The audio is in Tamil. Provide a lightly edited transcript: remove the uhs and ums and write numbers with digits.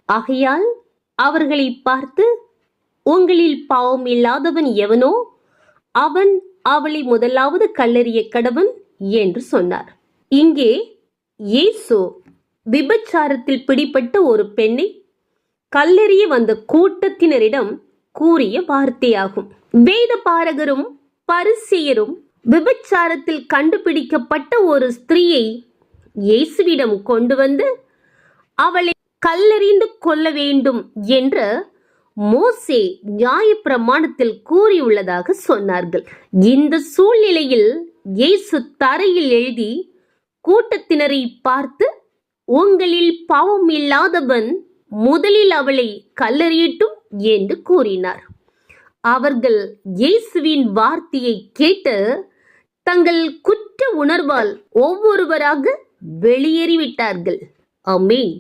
ஆகையால் அவர்களை பார்த்து, உங்களில் பாவம் இல்லாதவன் எவனோ அவன் அவளை முதலாவது கல்லெறிய கடவன் என்று சொன்னார். இங்கே இயேசு விபச்சாரத்தில் பிடிப்பட்ட ஒரு பெண்ணை கல்லெறிய வந்த கூட்டத்தினரிடம் கூறிய வார்த்தையாகும். வேத பாரகரும் பரிசேயரும் விபச்சாரத்தில் கண்டுபிடிக்கப்பட்ட ஒரு ஸ்திரீயை இயேசுவிடம் கொண்டு வந்து அவளை கல்லெறிந்து கொள்ள வேண்டும் என்று மோசே நியாயப்பிரமாணத்தில் கூறியுள்ளதாக சொன்னார்கள். இந்த சூழ்நிலையில் இயேசு தரையில் எழுதி கூட்டத்தினரை பார்த்து, உங்களில் பாவம் இல்லாதவன் முதலில் அவளை கல்லெறியட்டும் என்று கூறினார். அவர்கள் இயேசுவின் வார்த்தையை கேட்டு தங்கள் குற்ற உணர்வால் ஒவ்வொருவராக வெளியேறிவிட்டார்கள். ஆமென்.